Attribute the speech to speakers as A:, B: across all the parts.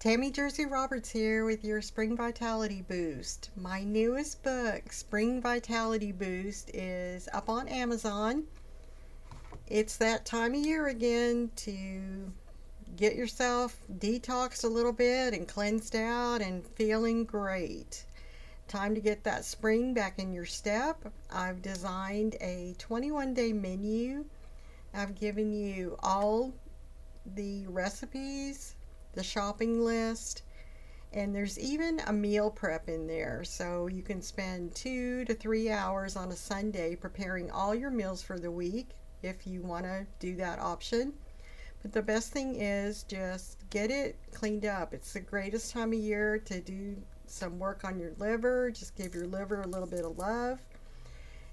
A: Tammy Jersey Roberts here with your Spring Vitality Boost. My newest book, Spring Vitality Boost, is up on Amazon. It's that time of year again to get yourself detoxed a little bit and cleansed out and feeling great. Time to get that spring back in your step. I've designed a 21-day menu. I've given you all the recipes, the shopping list, and there's even a meal prep in there. So you can spend 2 to 3 hours on a Sunday preparing all your meals for the week if you want to do that option. But the best thing is just get it cleaned up. It's the greatest time of year to do some work on your liver. Just give your liver a little bit of love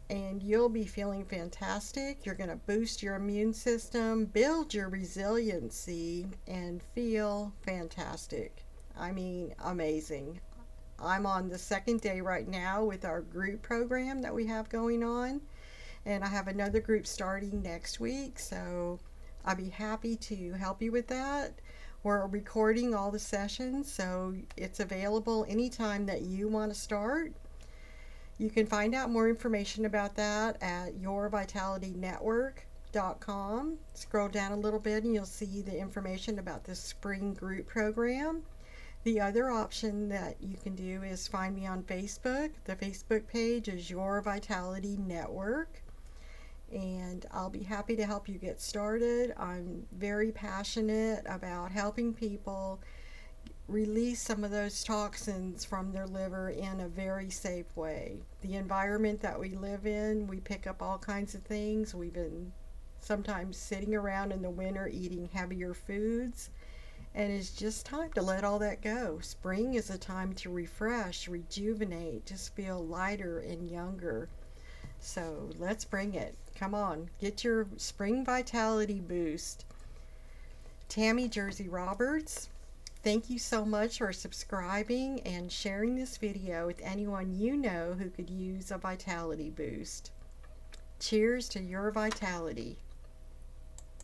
A: and you'll be feeling fantastic. You're going to boost your immune system, build your resiliency, and feel fantastic. I mean, amazing. I'm on the second day right now with our group program that we have going on, and I have another group starting next week, so I'll be happy to help you with that. We're recording all the sessions, so it's available anytime that you want to start. You can find out more information about that at yourvitalitynetwork.com. Scroll down a little bit and you'll see the information about this spring group program. The other option that you can do is find me on Facebook. The Facebook page is Your Vitality Network, and I'll be happy to help you get started. I'm very passionate about helping people release some of those toxins from their liver in a very safe way. The environment that we live in, we pick up all kinds of things. We've been sometimes sitting around in the winter eating heavier foods, and it's just time to let all that go. Spring is a time to refresh, rejuvenate, just feel lighter and younger. So let's bring it. Come on, get your spring vitality boost. Tammy Jersey Roberts, thank you so much for subscribing and sharing this video with anyone you know who could use a vitality boost. Cheers to your vitality.